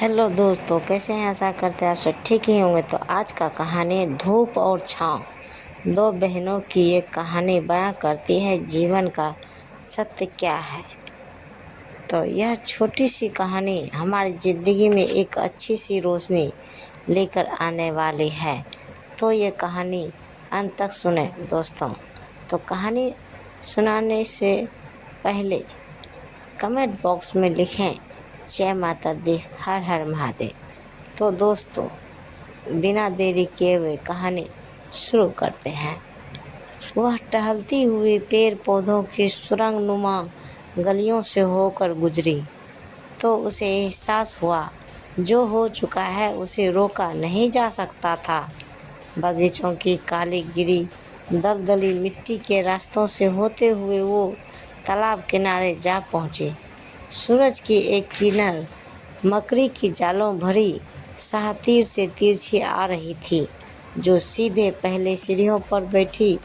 Hello दोस्तों, कैसे हैं? आशा करते हैं आप सब ठीक ही होंगे। तो आज का कहानी धूप और छाँव। दो बहनों की ये कहानी बयां करती है जीवन का सत्य क्या है। तो यह छोटी सी कहानी हमारी ज़िंदगी में एक अच्छी सी रोशनी लेकर आने वाली है। तो ये कहानी अंत तक सुने दोस्तों। तो कहानी सुनाने से पहले कमेंट बॉक्स में लिखें जय माता दी, हर हर महादेव। तो दोस्तों, बिना देरी किए हुए कहानी शुरू करते हैं। वह टहलती हुई पेड़ पौधों की सुरंगनुमा गलियों से होकर गुजरी तो उसे एहसास हुआ जो हो चुका है उसे रोका नहीं जा सकता था। बगीचों की काली गिरी दलदली मिट्टी के रास्तों से होते हुए वो तालाब किनारे जा पहुँची। सूरज की एक किरण मकड़ी की जालों भरी शाहतीर से तिरछी आ रही थी, जो सीधे पहले सीढ़ियों पर बैठी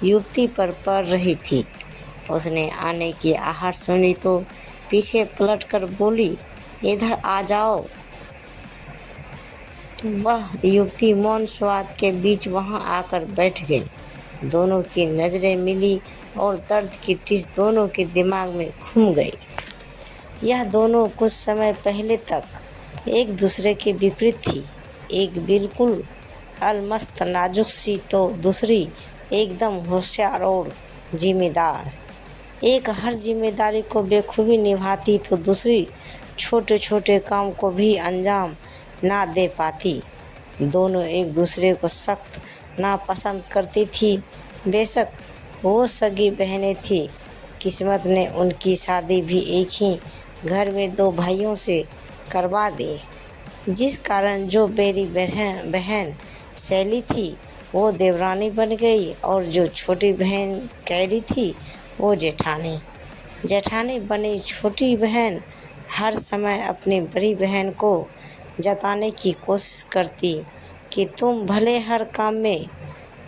युवती पर पड़ रही थी। उसने आने की आहट सुनी तो पीछे पलटकर बोली, इधर आ जाओ। वह युवती मौन स्वाद के बीच वहां आकर बैठ गई। दोनों की नजरें मिली और दर्द की टिस दोनों के दिमाग में घूम गई। यह दोनों कुछ समय पहले तक एक दूसरे के विपरीत थी। एक बिल्कुल अलमस्त नाजुक सी तो दूसरी एकदम होशियार और जिम्मेदार। एक हर जिम्मेदारी को बेखूबी निभाती तो दूसरी छोटे छोटे काम को भी अंजाम ना दे पाती। दोनों एक दूसरे को सख्त नापसंद करती थी। बेशक वो सगी बहनें थी, किस्मत ने उनकी शादी भी एक ही घर में दो भाइयों से करवा दी, जिस कारण जो मेरी बहन शैली थी वो देवरानी बन गई और जो छोटी बहन कैरी थी वो जेठानी बनी। छोटी बहन हर समय अपनी बड़ी बहन को जताने की कोशिश करती कि तुम भले हर काम में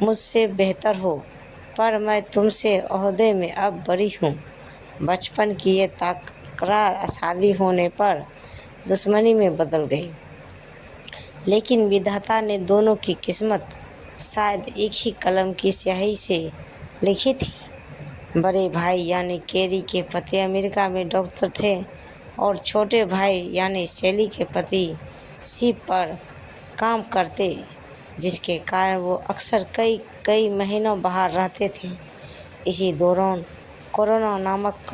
मुझसे बेहतर हो, पर मैं तुमसे ओहदे में अब बड़ी हूँ। बचपन की ये तकरार शादी होने पर दुश्मनी में बदल गई, लेकिन विधाता ने दोनों की किस्मत शायद एक ही कलम की स्याही से लिखी थी। बड़े भाई यानी केरी के पति अमेरिका में डॉक्टर थे और छोटे भाई यानी शैली के पति शिप पर काम करते, जिसके कारण वो अक्सर कई महीनों बाहर रहते थे। इसी दौरान कोरोना नामक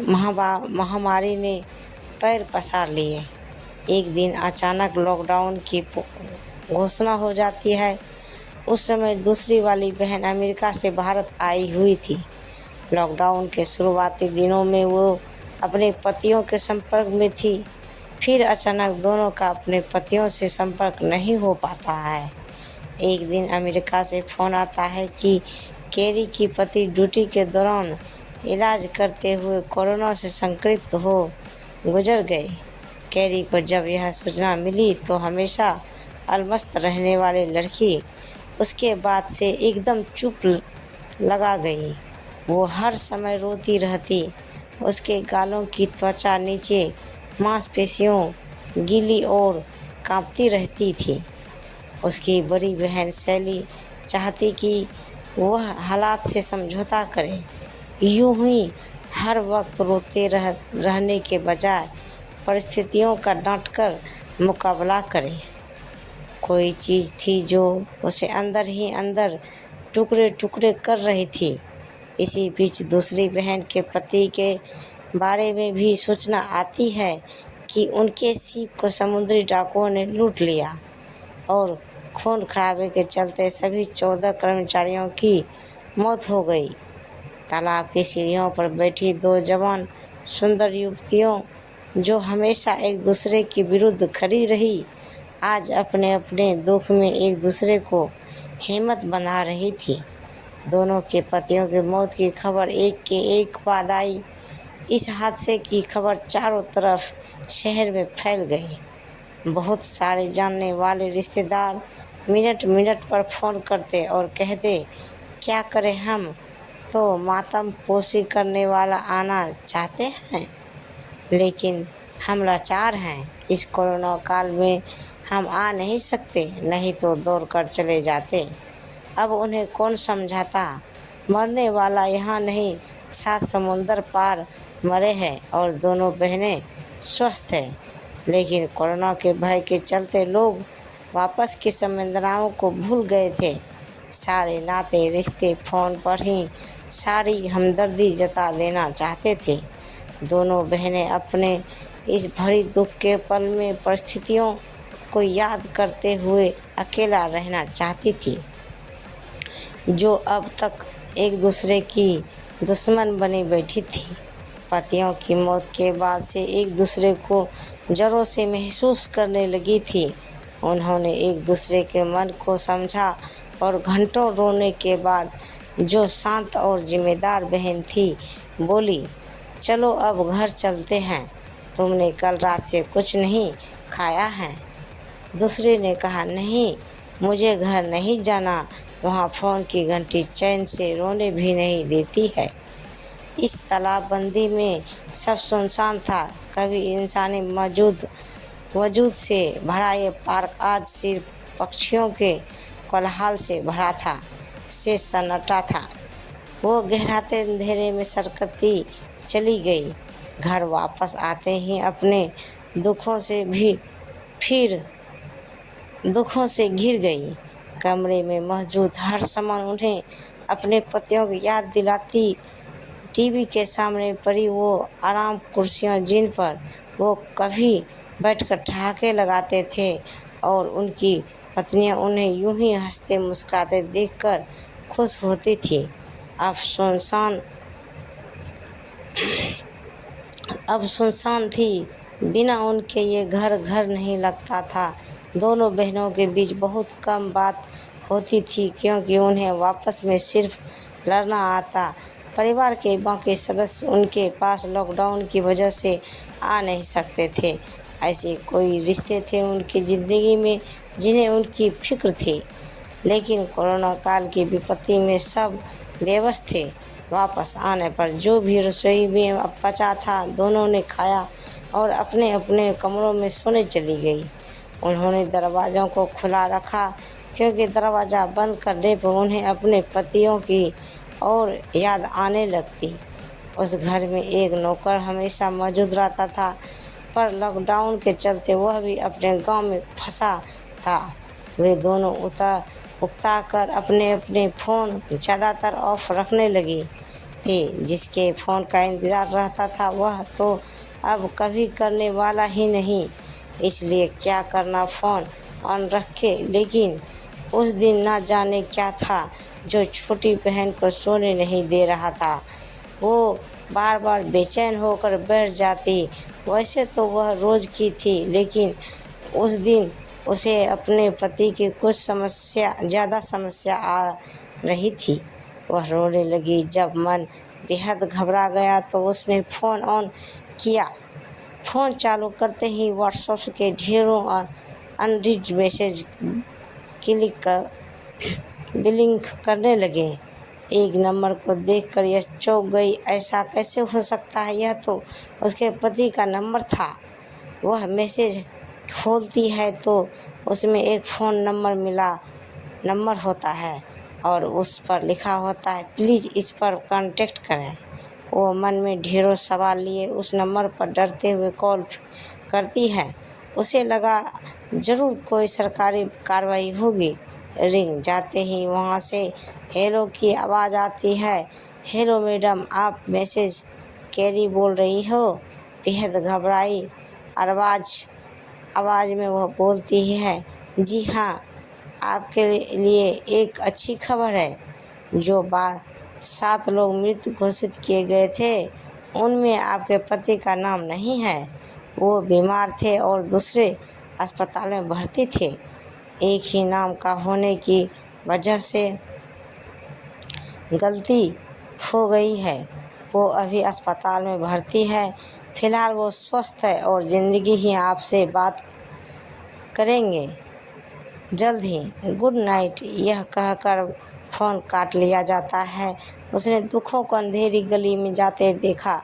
महामारी ने पैर पसार लिए। एक दिन अचानक लॉकडाउन की घोषणा हो जाती है। उस समय दूसरी वाली बहन अमेरिका से भारत आई हुई थी। लॉकडाउन के शुरुआती दिनों में वो अपने पतियों के संपर्क में थी। फिर अचानक दोनों का अपने पतियों से संपर्क नहीं हो पाता है। एक दिन अमेरिका से फ़ोन आता है कि केरी की पति ड्यूटी के दौरान इलाज करते हुए कोरोना से संक्रमित हो गुजर गए। कैरी को जब यह सूचना मिली तो हमेशा अलमस्त रहने वाली लड़की उसके बाद से एकदम चुप लगा गई। वो हर समय रोती रहती। उसके गालों की त्वचा नीचे मांसपेशियों गीली और कांपती रहती थी। उसकी बड़ी बहन शैली चाहती कि वह हालात से समझौता करे, यूं ही हर वक्त रोते रहने के बजाय परिस्थितियों का डटकर मुकाबला करे। कोई चीज़ थी जो उसे अंदर ही अंदर टुकड़े टुकड़े कर रही थी। इसी बीच दूसरी बहन के पति के बारे में भी सूचना आती है कि उनके शिप को समुद्री डाकुओं ने लूट लिया और खून खराबे के चलते सभी 14 कर्मचारियों की मौत हो गई। तालाब की सीढ़ियों पर बैठी दो जवान सुंदर युवतियों, जो हमेशा एक दूसरे के विरुद्ध खड़ी रही, आज अपने अपने दुख में एक दूसरे को हिम्मत बंधा रही थी। दोनों के पतियों की मौत की खबर एक के एक बाद आई। इस हादसे की खबर चारों तरफ शहर में फैल गई। बहुत सारे जानने वाले रिश्तेदार मिनट मिनट पर फ़ोन करते और कहते, क्या करें, हम तो मातम पोशी करने वाला आना चाहते हैं, लेकिन हम लाचार हैं। इस कोरोना काल में हम आ नहीं सकते, नहीं तो दौड़ कर चले जाते। अब उन्हें कौन समझाता। मरने वाला यहाँ नहीं, 7 समुंदर पार मरे हैं और दोनों बहनें स्वस्थ हैं। लेकिन कोरोना के भय के चलते लोग वापस की संवेदनाओं को भूल गए थे। सारे नाते रिश्ते फ़ोन पर ही सारी हमदर्दी जता देना चाहते थे। दोनों बहनें अपने इस भरी दुख के पल में परिस्थितियों को याद करते हुए अकेला रहना चाहती थी, जो अब तक एक दूसरे की दुश्मन बनी बैठी थी। पतियों की मौत के बाद से एक दूसरे को जड़ों से महसूस करने लगी थी। उन्होंने एक दूसरे के मन को समझा और घंटों रोने के बाद जो शांत और जिम्मेदार बहन थी, बोली, चलो अब घर चलते हैं, तुमने कल रात से कुछ नहीं खाया है। दूसरे ने कहा, नहीं, मुझे घर नहीं जाना, वहाँ फ़ोन की घंटी चैन से रोने भी नहीं देती है। इस तालाबंदी में सब सुनसान था। कभी इंसानी वजूद से भरा ये पार्क आज सिर्फ पक्षियों के कोलाहल से भरा था, से सन्नाटा था। वो गहराते अंधेरे में सरकती चली गई। घर वापस आते ही अपने दुखों से घिर गई। कमरे में मौजूद हर सामान उन्हें अपने पतियों की याद दिलाती। टीवी के सामने पड़ी वो आराम कुर्सियाँ, जिन पर वो कभी बैठकर ठहाके लगाते थे, और उनकी पत्नियां उन्हें यूं ही हंसते मुस्कुराते देखकर खुश होती थी। अब सुनसान थी। बिना उनके ये घर नहीं लगता था। दोनों बहनों के बीच बहुत कम बात होती थी, क्योंकि उन्हें आपस में सिर्फ लड़ना आता। परिवार के बाकी सदस्य उनके पास लॉकडाउन की वजह से आ नहीं सकते थे। ऐसे कोई रिश्ते थे उनकी ज़िंदगी में जिन्हें उनकी फिक्र थी। लेकिन कोरोना काल की विपत्ति में सब बेबस थे। वापस आने पर जो भी रसोई में बचा था, दोनों ने खाया और अपने अपने कमरों में सोने चली गई। उन्होंने दरवाज़ों को खुला रखा, क्योंकि दरवाज़ा बंद करने पर उन्हें अपने पतियों की और याद आने लगती। उस घर में एक नौकर हमेशा मौजूद रहता था, पर लॉकडाउन के चलते वह भी अपने गांव में फंसा था। वे दोनों उकता कर अपने अपने फ़ोन ज़्यादातर ऑफ रखने लगी थी। जिसके फ़ोन का इंतज़ार रहता था, वह तो अब कभी करने वाला ही नहीं, इसलिए क्या करना फ़ोन ऑन रखे। लेकिन उस दिन न जाने क्या था जो छोटी बहन को सोने नहीं दे रहा था। वो बार बार बेचैन होकर बैठ जाती। वैसे तो वह रोज़ की थी, लेकिन उस दिन उसे अपने पति की कुछ ज़्यादा समस्या आ रही थी। वह रोने लगी। जब मन बेहद घबरा गया तो उसने फ़ोन ऑन किया। फ़ोन चालू करते ही व्हाट्सएप के ढेरों अनरीड मैसेज ब्लिंक करने लगे। एक नंबर को देखकर यह चौंक गई। ऐसा कैसे हो सकता है, यह तो उसके पति का नंबर था। वह मैसेज खोलती है तो उसमें एक फ़ोन नंबर होता है और उस पर लिखा होता है, प्लीज़ इस पर कांटेक्ट करें। वो मन में ढेरों सवाल लिए उस नंबर पर डरते हुए कॉल करती है। उसे लगा ज़रूर कोई सरकारी कार्रवाई होगी। रिंग जाते ही वहाँ से हेलो की आवाज़ आती है। हेलो मैडम, आप मैसेज कैरी बोल रही हो? बेहद घबराई आवाज़ में वह बोलती है, जी हाँ, आपके लिए एक अच्छी खबर है। जो 7 लोग मृत घोषित किए गए थे, उनमें आपके पति का नाम नहीं है। वो बीमार थे और दूसरे अस्पताल में भर्ती थे। एक ही नाम का होने की वजह से गलती हो गई है। वो अभी अस्पताल में भर्ती है। फिलहाल वो स्वस्थ है और ज़िंदगी ही आपसे बात करेंगे जल्द ही। Good night. यह कहकर फ़ोन काट लिया जाता है। उसने दुखों को अंधेरी गली में जाते देखा।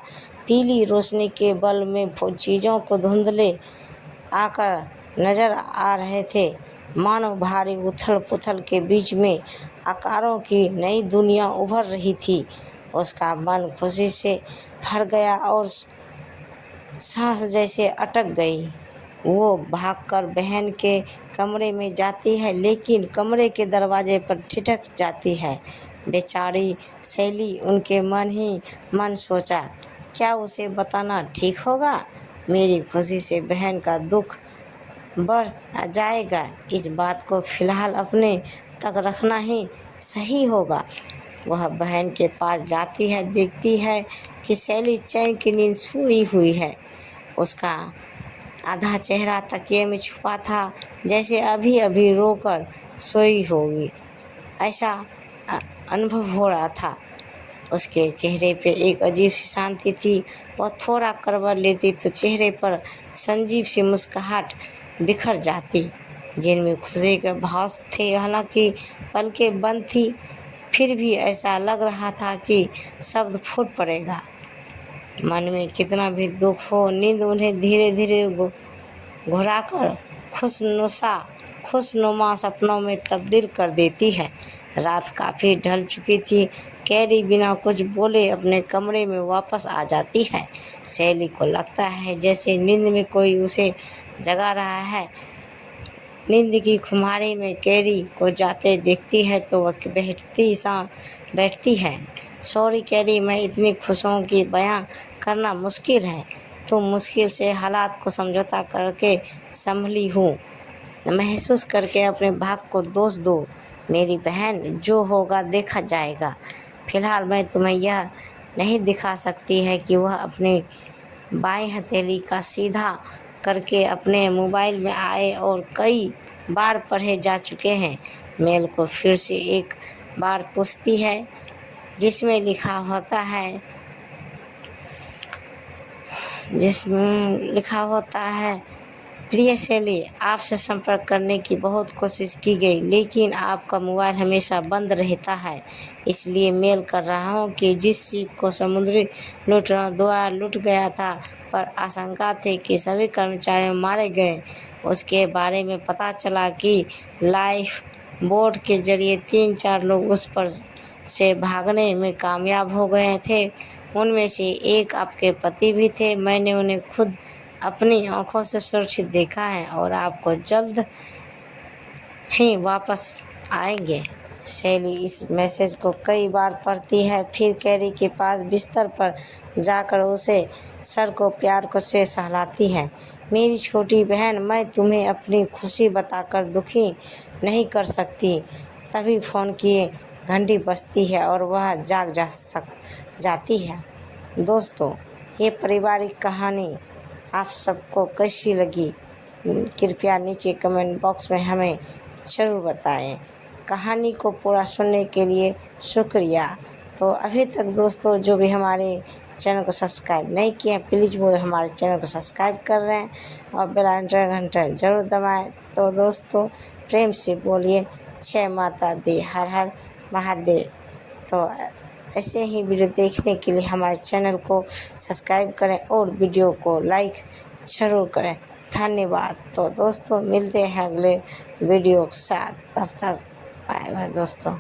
पीली रोशनी के बल में चीज़ों को धुंधले आकर नजर आ रहे थे, मानो भारी उथल पुथल के बीच में आकारों की नई दुनिया उभर रही थी। उसका मन खुशी से भर गया और सांस जैसे अटक गई। वो भागकर बहन के कमरे में जाती है, लेकिन कमरे के दरवाजे पर ठिठक जाती है। बेचारी शैली उनके मन ही मन सोचा, क्या उसे बताना ठीक होगा? मेरी खुशी से बहन का दुख बढ़ जाएगा। इस बात को फिलहाल अपने तक रखना ही सही होगा। वह बहन के पास जाती है, देखती है कि शैली चैन की नींद सोई हुई है। उसका आधा चेहरा तकिए में छुपा था, जैसे अभी अभी रोकर सोई होगी, ऐसा अनुभव हो रहा था। उसके चेहरे पे एक अजीब सी शांति थी। वह थोड़ा करवट लेती तो चेहरे पर संजीव सी मुस्कुराहट बिखर जाती, जिनमें खुशी के भाव थे। हालांकि पलकें बंद थी, फिर भी ऐसा लग रहा था कि शब्द फूट पड़ेगा। मन में कितना भी दुख हो, नींद उन्हें धीरे धीरे घुराकर खुशनुमा सपनों में तब्दील कर देती है। रात काफ़ी ढल चुकी थी। कैरी बिना कुछ बोले अपने कमरे में वापस आ जाती है। शैली को लगता है जैसे नींद में कोई उसे जगा रहा है। नींद की खुमारी में कैरी को जाते देखती है तो वह बैठती है। सॉरी कैरी, मैं इतनी खुश हूँ कि बयां करना मुश्किल है। तुम मुश्किल से हालात को समझौता करके संभली हूँ। महसूस करके अपने भाग को दोष दो मेरी बहन, जो होगा देखा जाएगा। फिलहाल मैं तुम्हें यह नहीं दिखा सकती है कि वह अपनी बाएं हथेली का सीधा करके अपने मोबाइल में आए और कई बार पढ़े जा चुके हैं मेल को फिर से एक बार पूछती है, जिसमें लिखा होता है प्रिय शैली, आपसे संपर्क करने की बहुत कोशिश की गई, लेकिन आपका मोबाइल हमेशा बंद रहता है। इसलिए मेल कर रहा हूँ कि जिस शिप को समुद्री लुटेरों द्वारा लूट गया था, पर आशंका थी कि सभी कर्मचारी मारे गए, उसके बारे में पता चला कि लाइफ बोट के जरिए 3-4 लोग उस पर से भागने में कामयाब हो गए थे। उनमें से एक आपके पति भी थे। मैंने उन्हें खुद अपनी आंखों से सुरक्षित देखा है और आपको जल्द ही वापस आएंगे। शैली इस मैसेज को कई बार पढ़ती है, फिर कैरी के पास बिस्तर पर जाकर उसे सर को प्यार से सहलाती है। मेरी छोटी बहन, मैं तुम्हें अपनी खुशी बताकर दुखी नहीं कर सकती। तभी फ़ोन की घंटी बजती है और वह जाती है। दोस्तों, ये पारिवारिक कहानी आप सबको कैसी लगी, कृपया नीचे कमेंट बॉक्स में हमें ज़रूर बताएं। कहानी को पूरा सुनने के लिए शुक्रिया। तो अभी तक दोस्तों जो भी हमारे चैनल को सब्सक्राइब नहीं किए हैं, प्लीज़ वो हमारे चैनल को सब्सक्राइब कर रहे हैं और बेल आइकन घंटा ज़रूर दबाएं। तो दोस्तों प्रेम से बोलिए जय माता दी, हर हर महादेव। तो ऐसे ही वीडियो देखने के लिए हमारे चैनल को सब्सक्राइब करें और वीडियो को लाइक ज़रूर करें। धन्यवाद। तो दोस्तों मिलते हैं अगले वीडियो के साथ, तब तक बाय बाय दोस्तों।